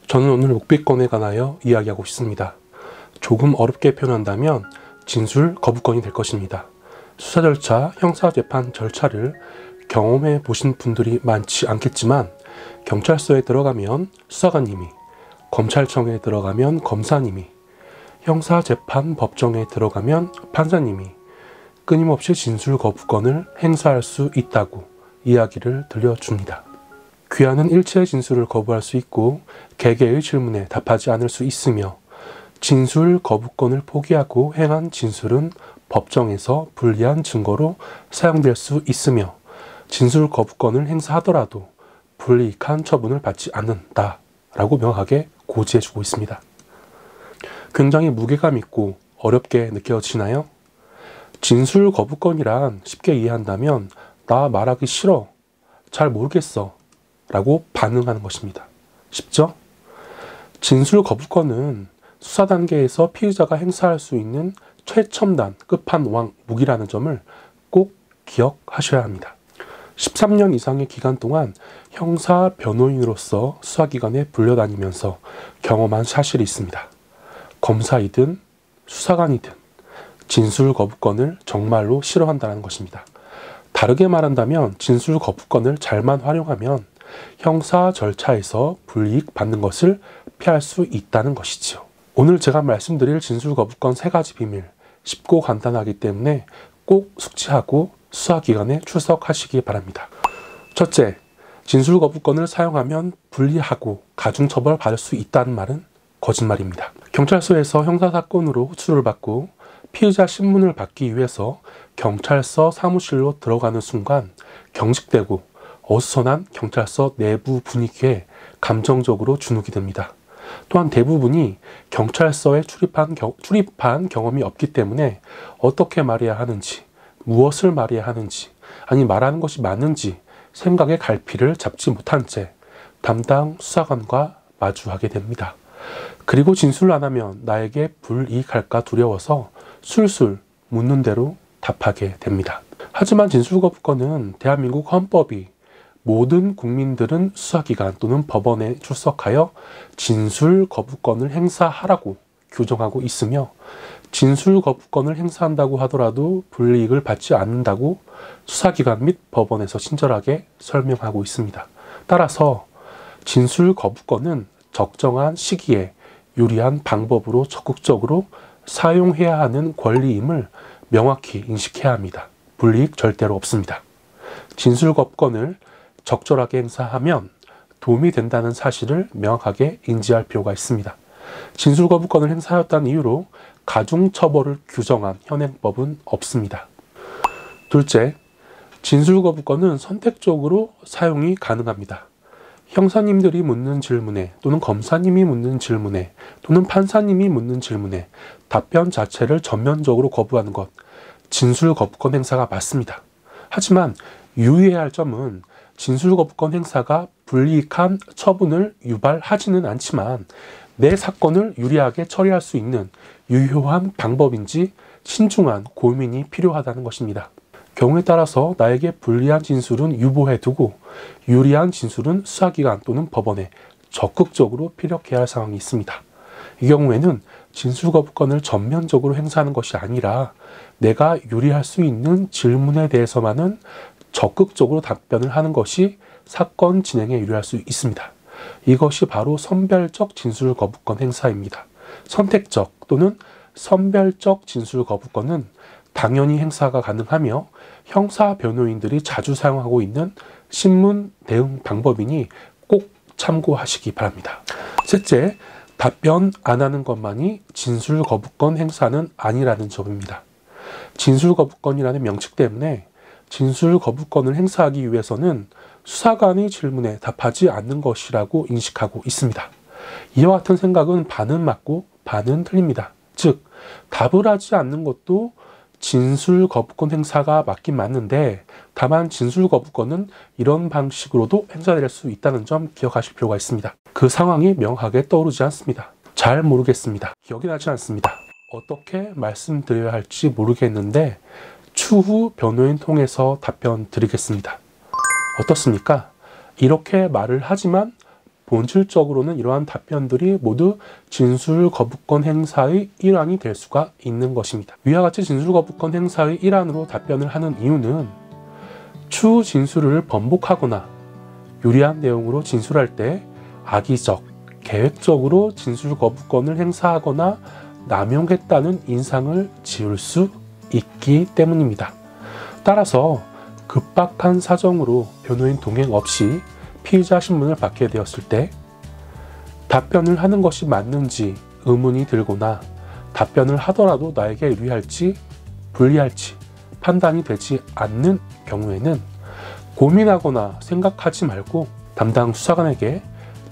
저는 오늘 묵비권에 관하여 이야기하고 싶습니다. 조금 어렵게 표현한다면 진술 거부권이 될 것입니다. 수사 절차, 형사재판 절차를 경험해 보신 분들이 많지 않겠지만 경찰서에 들어가면 수사관님이, 검찰청에 들어가면 검사님이, 형사재판 법정에 들어가면 판사님이 끊임없이 진술 거부권을 행사할 수 있다고 이야기를 들려줍니다. 귀하는 일체의 진술을 거부할 수 있고 개개의 질문에 답하지 않을 수 있으며 진술 거부권을 포기하고 행한 진술은 법정에서 불리한 증거로 사용될 수 있으며 진술 거부권을 행사하더라도 불이익한 처분을 받지 않는다라고 명확하게 고지해주고 있습니다. 굉장히 무게감 있고 어렵게 느껴지나요? 진술 거부권이란 쉽게 이해한다면 나 말하기 싫어, 잘 모르겠어 라고 반응하는 것입니다. 쉽죠? 진술 거부권은 수사 단계에서 피의자가 행사할 수 있는 최첨단 끝판왕 무기라는 점을 꼭 기억하셔야 합니다. 13년 이상의 기간 동안 형사 변호인으로서 수사기관에 불려다니면서 경험한 사실이 있습니다. 검사이든 수사관이든 진술 거부권을 정말로 싫어한다는 것입니다. 다르게 말한다면 진술 거부권을 잘만 활용하면 형사 절차에서 불이익 받는 것을 피할 수 있다는 것이지요. 오늘 제가 말씀드릴 진술 거부권 3가지 비밀, 쉽고 간단하기 때문에 꼭 숙지하고 수사기관에 출석하시기 바랍니다. 첫째, 진술 거부권을 사용하면 불리하고 가중처벌 받을 수 있다는 말은 거짓말입니다. 경찰서에서 형사사건으로 호출을 받고 피의자 신문을 받기 위해서 경찰서 사무실로 들어가는 순간 경직되고 어수선한 경찰서 내부 분위기에 감정적으로 주눅이 듭니다. 또한 대부분이 경찰서에 출입한 경험이 없기 때문에 어떻게 말해야 하는지, 무엇을 말해야 하는지, 아니 말하는 것이 맞는지 생각의 갈피를 잡지 못한 채 담당 수사관과 마주하게 됩니다. 그리고 진술을 안 하면 나에게 불이익할까 두려워서 술술 묻는 대로 답하게 됩니다. 하지만 진술 거부권은 대한민국 헌법이 모든 국민들은 수사기관 또는 법원에 출석하여 진술 거부권을 행사하라고 규정하고 있으며 진술 거부권을 행사한다고 하더라도 불이익을 받지 않는다고 수사기관 및 법원에서 친절하게 설명하고 있습니다. 따라서 진술 거부권은 적정한 시기에 유리한 방법으로 적극적으로 사용해야 하는 권리임을 명확히 인식해야 합니다. 불이익 절대로 없습니다. 진술 거부권을 적절하게 행사하면 도움이 된다는 사실을 명확하게 인지할 필요가 있습니다. 진술 거부권을 행사하였다는 이유로 가중처벌을 규정한 현행법은 없습니다. 둘째, 진술 거부권은 선택적으로 사용이 가능합니다. 형사님들이 묻는 질문에 또는 검사님이 묻는 질문에 또는 판사님이 묻는 질문에 답변 자체를 전면적으로 거부하는 것, 진술 거부권 행사가 맞습니다. 하지만 유의해야 할 점은 진술 거부권 행사가 불이익한 처분을 유발하지는 않지만 내 사건을 유리하게 처리할 수 있는 유효한 방법인지 신중한 고민이 필요하다는 것입니다. 경우에 따라서 나에게 불리한 진술은 유보해두고 유리한 진술은 수사기관 또는 법원에 적극적으로 피력해야 할 상황이 있습니다. 이 경우에는 진술 거부권을 전면적으로 행사하는 것이 아니라 내가 유리할 수 있는 질문에 대해서만은 적극적으로 답변을 하는 것이 사건 진행에 유리할 수 있습니다. 이것이 바로 선별적 진술 거부권 행사입니다. 선택적 또는 선별적 진술 거부권은 당연히 행사가 가능하며 형사 변호인들이 자주 사용하고 있는 신문 대응 방법이니 꼭 참고하시기 바랍니다. 셋째, 답변 안 하는 것만이 진술 거부권 행사는 아니라는 점입니다. 진술 거부권이라는 명칭 때문에 진술 거부권을 행사하기 위해서는 수사관의 질문에 답하지 않는 것이라고 인식하고 있습니다. 이와 같은 생각은 반은 맞고 반은 틀립니다. 즉, 답을 하지 않는 것도 진술 거부권 행사가 맞긴 맞는데 다만 진술 거부권은 이런 방식으로도 행사될 수 있다는 점 기억하실 필요가 있습니다. 그 상황이 명확하게 떠오르지 않습니다. 잘 모르겠습니다. 기억이 나지 않습니다. 어떻게 말씀드려야 할지 모르겠는데 추후 변호인 통해서 답변 드리겠습니다. 어떻습니까? 이렇게 말을 하지만 본질적으로는 이러한 답변들이 모두 진술 거부권 행사의 일환이 될 수가 있는 것입니다. 위와 같이 진술 거부권 행사의 일환으로 답변을 하는 이유는 추후 진술을 번복하거나 유리한 내용으로 진술할 때 악의적, 계획적으로 진술 거부권을 행사하거나 남용했다는 인상을 지울 수 있기 때문입니다. 따라서 급박한 사정으로 변호인 동행 없이 피의자 신문을 받게 되었을 때 답변을 하는 것이 맞는지 의문이 들거나 답변을 하더라도 나에게 유리할지 불리할지 판단이 되지 않는 경우에는 고민하거나 생각하지 말고 담당 수사관에게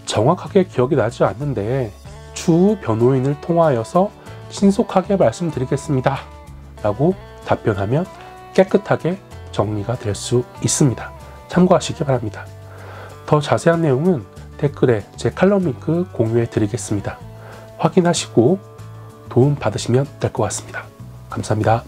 정확하게 기억이 나지 않는데 추후 변호인을 통하여서 신속하게 말씀드리겠습니다 라고 답변하면 깨끗하게 정리가 될 수 있습니다. 참고하시기 바랍니다. 더 자세한 내용은 댓글에 제 칼럼 링크 공유해 드리겠습니다. 확인하시고 도움 받으시면 될 것 같습니다. 감사합니다.